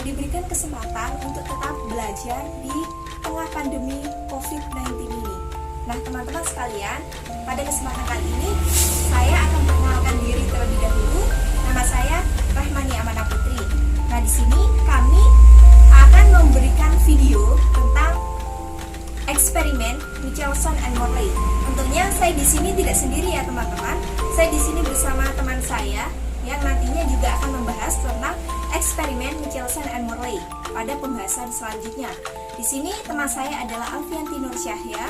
diberikan kesempatan untuk tetap belajar di tengah pandemi COVID-19 ini. Nah, teman-teman sekalian, pada kesempatan kali ini saya akan memperkenalkan diri terlebih dahulu. Nama saya Rahmani Amanah Putri. Nah, di sini kami akan memberikan video tentang eksperimen Michelson and Morley. Tentunya saya di sini tidak sendiri ya teman-teman. Saya di sini bersama teman saya yang nantinya juga akan membahas tentang eksperimen Michelson and Morley pada pembahasan selanjutnya. Di sini teman saya adalah Alfianti Nur Syahya.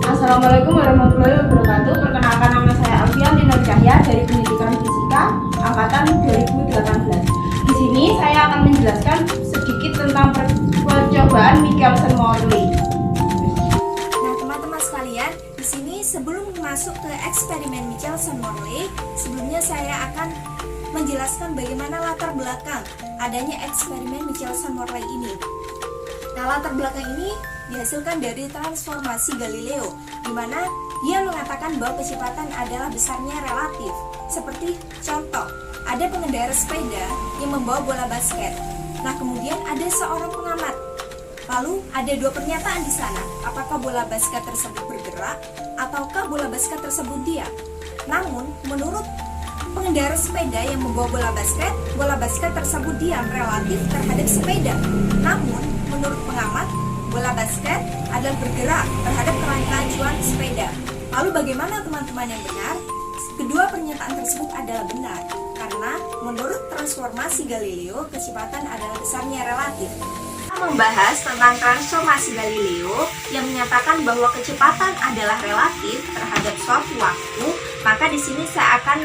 Assalamualaikum warahmatullahi wabarakatuh. Perkenalkan, nama saya Alfianti Nur Syahya dari Pendidikan Fisika angkatan 2018. Di sini saya akan menjelaskan sedikit tentang percobaan Michelson-Morley. Nah, teman-teman sekalian, di sini sebelum masuk ke eksperimen Michelson-Morley, sebelumnya saya akan menjelaskan bagaimana latar belakang adanya eksperimen Michelson-Morley ini. Nah, latar belakang ini dihasilkan dari transformasi Galileo, di mana dia mengatakan bahwa kecepatan adalah besarnya relatif. Seperti contoh, ada pengendara sepeda yang membawa bola basket. Nah, kemudian ada seorang pengamat. Lalu ada dua pernyataan di sana, apakah bola basket tersebut bergerak ataukah bola basket tersebut diam. Namun, menurut pengendara sepeda yang membawa bola basket tersebut diam relatif terhadap sepeda. Namun, menurut pengamat, bola basket adalah bergerak terhadap kerangka acuan sepeda. Lalu bagaimana teman-teman yang benar? Kedua pernyataan tersebut adalah benar, karena menurut transformasi Galileo, kecepatan adalah besarnya relatif. Kita membahas tentang transformasi Galileo yang menyatakan bahwa kecepatan adalah relatif terhadap suatu waktu, maka di sini saya akan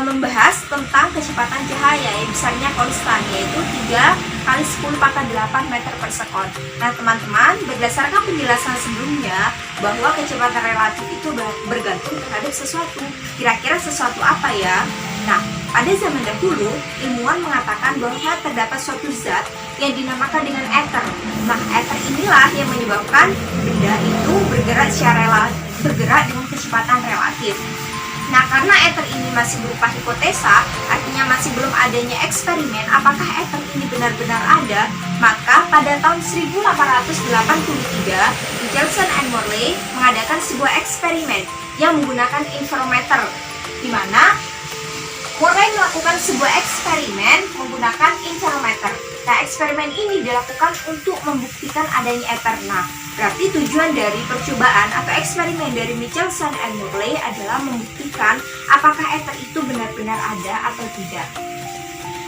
membahas tentang kecepatan cahaya yang besarnya konstan, yaitu 3 kali 10 pangkat 8 meter per sekon. Nah teman-teman, berdasarkan penjelasan sebelumnya bahwa kecepatan relatif itu bergantung terhadap sesuatu. Kira-kira sesuatu apa ya? Nah, pada zaman dahulu, ilmuwan mengatakan bahwa terdapat suatu zat yang dinamakan dengan ether. Nah, ether inilah yang menyebabkan benda itu bergerak dengan kecepatan relatif. Nah, karena ether ini masih berupa hipotesa, artinya masih belum adanya eksperimen apakah ether ini benar-benar ada, maka pada tahun 1883, Michelson and Morley mengadakan sebuah eksperimen yang menggunakan interferometer, di mana Morley melakukan sebuah eksperimen menggunakan interferometer. Nah, eksperimen ini dilakukan untuk membuktikan adanya ether. Nah, berarti tujuan dari percobaan atau eksperimen dari Michelson and Morley adalah membuktikan apakah ether itu benar-benar ada atau tidak.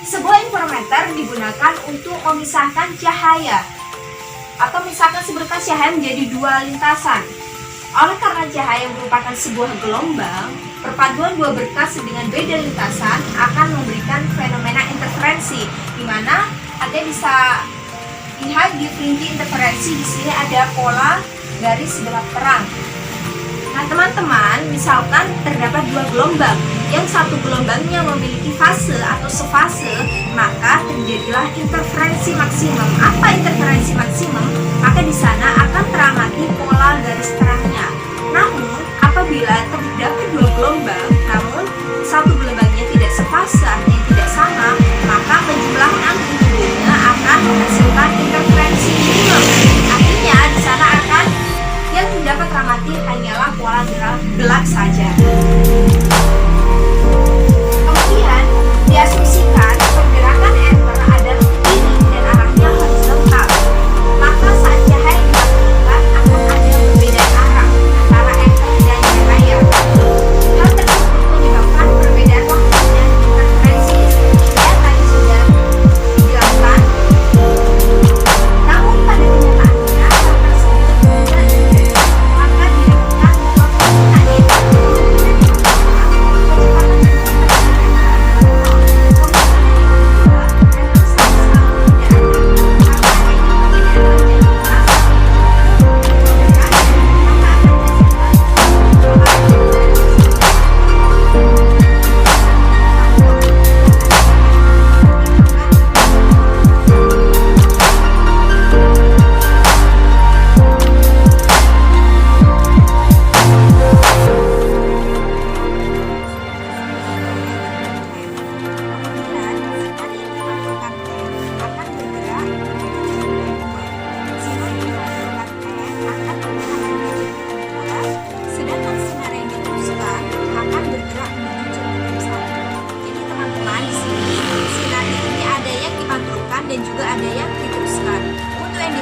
Sebuah interferometer digunakan untuk memisahkan cahaya atau misalkan seberkas cahaya menjadi dua lintasan. Oleh karena cahaya merupakan sebuah gelombang, perpaduan dua berkas dengan beda lintasan akan memberikan fenomena interferensi, di mana Anda bisa lihat di fringe interferensi. Di sini ada pola garis gelap terang. Nah teman-teman, misalkan terdapat dua gelombang, yang satu gelombangnya memiliki fase atau sefase, maka terjadilah interferensi maksimum. Apa interferensi maksimum? Maka di sana akan teramati pola garis terangnya. Namun apabila terdapat dua gelombang, namun satu gelombangnya tidak sefase, artinya tidak sama, maka penjumlahan amplitudonya akan menghasilkan interferensi minimum. Artinya di sana akan yang dapat teramati hanyalah pola gelap saja. Kemudian diasumsikan pergerakan ether adalah begini dan arahnya horizontal. Maka saat cahaya dimatikan akan ada perbedaan arah antara ether dan cahaya. Hal tersebut menyebabkan perbedaan waktu dan interferensi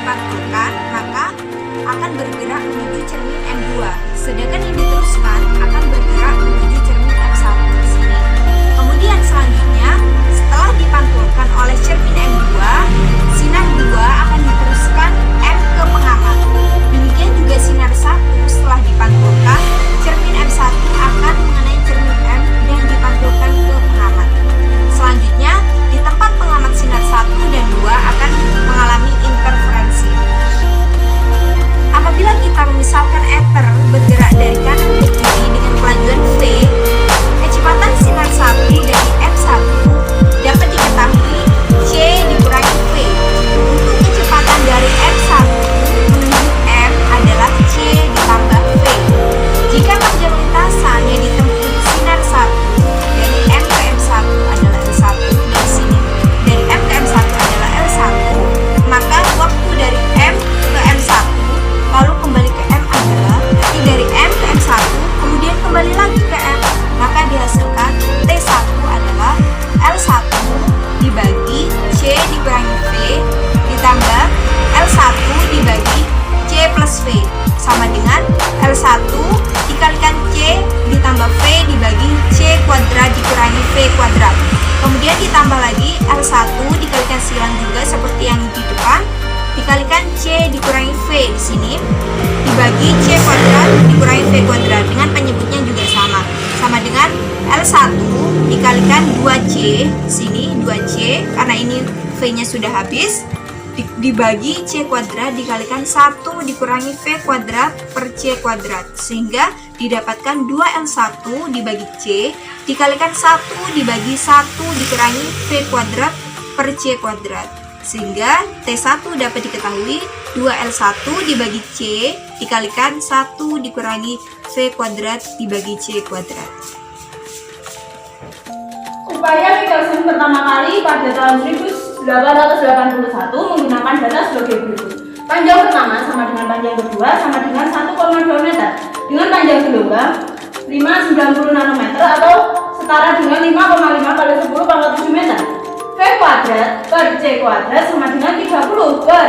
dipantulkan, maka akan bergerak menuju cermin M2. Sedangkan yang diteruskan akan bergerak menuju cermin M1 di sini. Kemudian selanjutnya, setelah dipantulkan oleh cermin M2, sinar 2 akan diteruskan M ke pengamat. Demikian juga sinar 1 setelah dipantulkan, cermin M1 akan mengenai cermin M dan dipantulkan ke pengamat. Selanjutnya, di tempat pengamat sinar 1 dan 2 akan mengalami interferensi. Apabila kita misalkan ether bergerak dari kanan ke kiri dengan kelanjuran V, kecepatan sinar 1 dari M1 dapat diketahui C dikurangi V. Untuk kecepatan dari M1 menuju M adalah C ditambah V. Jika panjang lintasan yang ditempuh sinar 1 dari M ke M1 adalah L1, dari sini dari M ke M1 adalah L1, maka waktu dari M ke M1 lalu kembali ke M adalah berarti dari M ke M1 kemudian kembali lagi ke M, maka dihasilkan T1 adalah L1 dibagi C dikurangi V ditambah L1 dibagi C plus V sama dengan L1 dikalikan C ditambah V dibagi C kuadrat dikurangi V kuadrat. Kemudian ditambah lagi L1 dikalikan silang juga seperti yang di depan, dikalikan C dikurangi V di sini dibagi C kuadrat dikurangi V kuadrat dengan penyebutnya juga sama dengan L1 dikalikan 2C di sini 2C karena ini V-nya sudah habis dibagi C kuadrat dikalikan 1 dikurangi V kuadrat per C kuadrat sehingga didapatkan 2L1 dibagi C dikalikan 1 dibagi 1 dikurangi V kuadrat per C kuadrat sehingga T1 dapat diketahui 2L1 dibagi C dikalikan 1 dikurangi V kuadrat dibagi C kuadrat. Upaya Michelson pertama kali pada tahun 1881 menggunakan data sebagai berikut. Panjang pertama sama dengan panjang kedua sama dengan 1,2 meter dengan panjang gelombang 590 nanometer atau setara dengan 5,5 kali 10 pangkat 7 meter. V kuadrat per C kuadrat sama dengan 30 per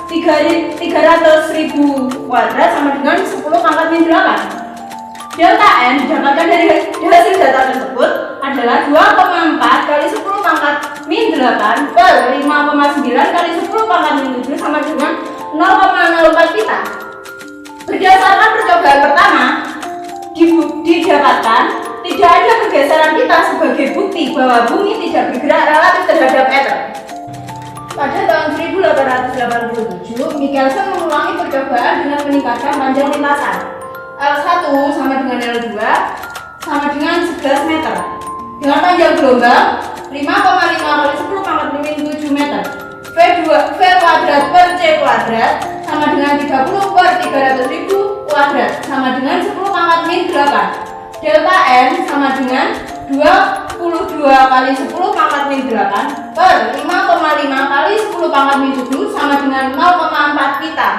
300.000 kuadrat sama dengan 10 pangkat min 8. Delta N didapatkan dari hasil data tersebut adalah 2,4 kali 10 pangkat min 8 per 5,9 kali 10 pangkat min 7 sama dengan 0,04 pita. Berdasarkan percobaan pertama, didapatkan tidak ada pergeseran pita sebagai bukti bahwa bumi tidak bergerak relatif terhadap ether. Pada tahun 1887, Michelson mengulangi percobaan dengan meningkatkan panjang lintasan. L1 sama dengan L2 sama dengan 11 meter dengan panjang gelombang 5,5 kali 10 pangkat min 7 meter. V kuadrat per C kuadrat sama dengan 30 per 300.000 kuadrat sama dengan 10 pangkat min 8. Delta N sama dengan 22 kali 10 pangkat min 8 per 5,5 kali 10 pangkat min 7 sama dengan 0,4 pita.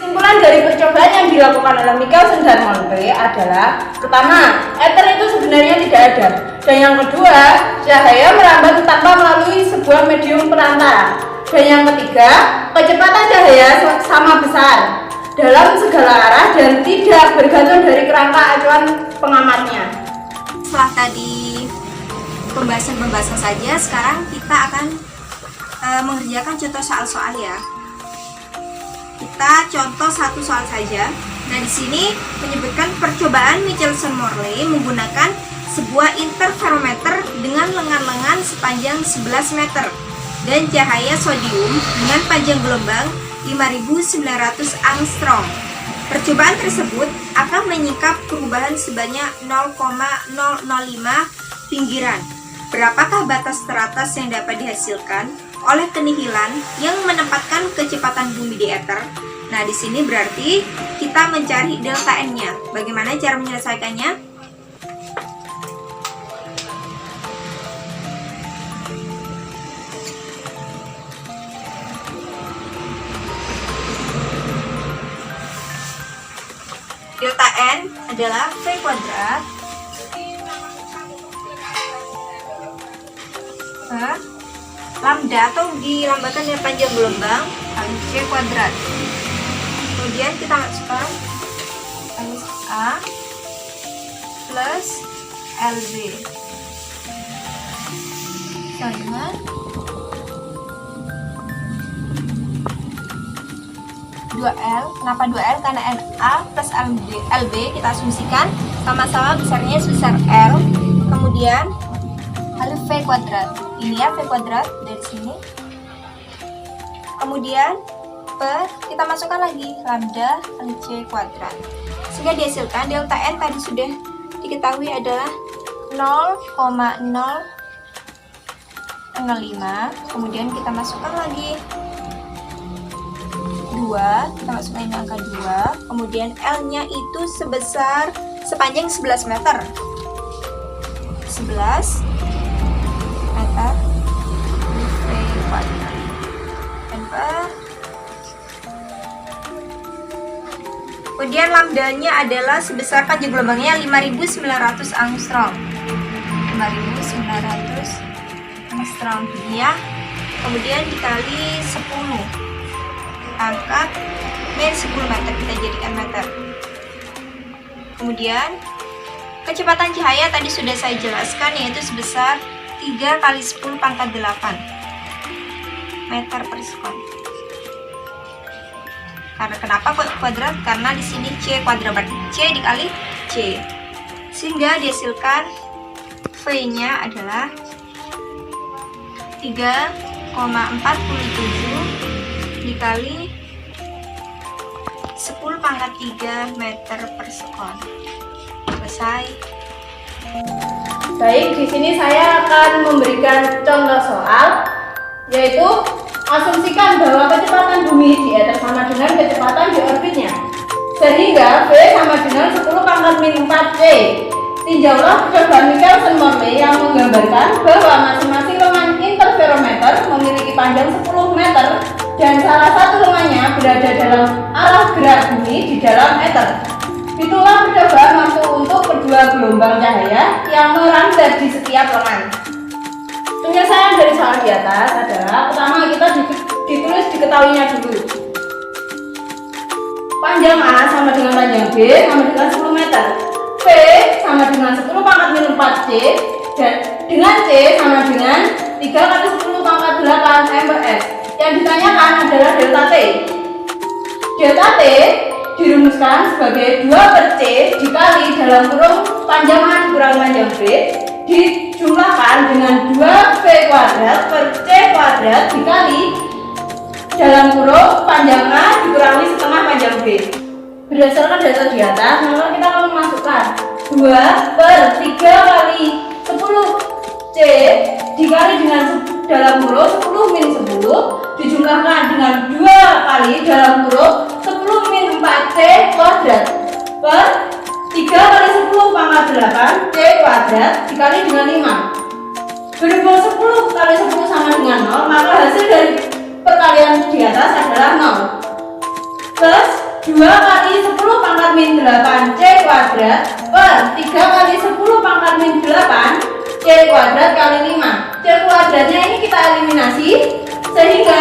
Kesimpulan dari percobaan yang dilakukan oleh Michelson dan Monroe adalah: pertama, ether itu sebenarnya tidak ada, dan yang kedua, cahaya merambat tanpa melalui sebuah medium perantara, dan yang ketiga, kecepatan cahaya sama besar dalam segala arah dan tidak bergantung dari kerangka acuan pengamatnya. Setelah tadi pembahasan saja, sekarang kita akan mengerjakan contoh soal-soal ya. Kita contoh satu soal saja. Nah, di sini menyebutkan percobaan Michelson-Morley menggunakan sebuah interferometer dengan lengan-lengan sepanjang 11 meter dan cahaya sodium dengan panjang gelombang 5.900 angstrom. Percobaan tersebut akan menyingkap perubahan sebanyak 0,005 pinggiran. Berapakah batas teratas yang dapat dihasilkan oleh kenihilan yang menempatkan kecepatan bumi di ether? Nah, di sini berarti kita mencari delta N-nya. Bagaimana cara menyelesaikannya? Delta N adalah V kuadrat lambda atau dilambangkan dengan panjang gelombang kali C kuadrat. Kemudian kita masukkan LA plus LB sama 2L. Kenapa 2L? Karena NA plus LB kita asumsikan sama-sama besarnya sebesar L. Kemudian kali V kuadrat. Ini ya V kuadrat dari sini. Kemudian per kita masukkan lagi lambda kali C kuadrat. Sehingga dihasilkan delta N tadi sudah diketahui adalah 0,005. Kemudian kita masukkan lagi 2, kita masukkan ini angka 2. Kemudian L-nya itu sepanjang 11 meter. 11 meter V kuadrat. Kemudian lambdanya adalah sebesar panjang gelombangnya 5.900 angstrom. 5.900 angstrom ya. Kemudian dikali 10. Angkat min 10 meter, kita jadikan meter. Kemudian kecepatan cahaya tadi sudah saya jelaskan, yaitu sebesar 3 kali 10 pangkat 8 meter per sekon. Karena kenapa kuadrat? Karena di sini C kuadrat, berarti C dikali C, sehingga dihasilkan V-nya adalah 3,47 dikali 10 pangkat 3 meter per sekon. Selesai. Baik, di sini saya akan memberikan contoh soal, yaitu asumsikan bahwa kecepatan bumi di ether sama dengan kecepatan di orbitnya, sehingga V sama dengan 10 pangkat min 4C. Tinjaulah percobaan Michelson-Morley yang menggambarkan bahwa masing-masing lengan interferometer memiliki panjang 10 meter dan salah satu lengannya berada dalam arah gerak bumi di dalam ether. Itulah percobaan waktu untuk kedua gelombang cahaya yang merambat di setiap lengan. Penyelesaian dari soal di atas adalah, pertama kita ditulis diketahuinya dulu. Panjang A sama dengan panjang B sama dengan 10 meter. V sama dengan 10 pangkat min 4C dan dengan C sama dengan 3 kali 10 pangkat 8 ms. Yang ditanyakan adalah delta T. Delta T dirumuskan sebagai 2 per C dikali dalam kurung panjang A dikurangi panjang B dijumlahkan dengan 2V kuadrat per C kuadrat dikali dalam kurung panjang A dikurangi setengah panjang B. Berdasarkan data di atas, maka kita akan memasukkan 2 per 3 kali 10 C dikali dengan dalam kurung 10 min 10 dijumlahkan dengan 2 kali dalam kurung 10 min 4C kuadrat per 3 kali 10 pangkat 8 C kuadrat dikali dengan 5. Berhubung 10 kali 10 sama dengan 0, maka hasil dari perkalian di atas adalah 0 plus 2 kali 10 pangkat min 8 C kuadrat per 3 kali 10 pangkat min 8 C kuadrat kali 5. C kuadratnya ini kita eliminasi, sehingga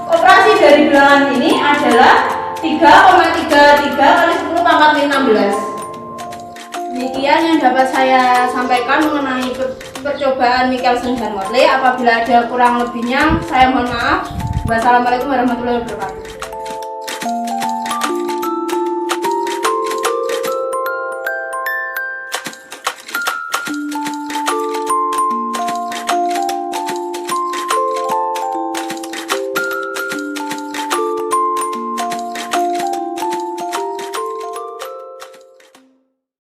operasi dari bilangan ini adalah 3,33 kali 10 pangkat min 16. Demikian yang dapat saya sampaikan mengenai percobaan Michelson dan Morley. Apabila ada kurang lebihnya, saya mohon maaf. Wassalamualaikum warahmatullahi wabarakatuh.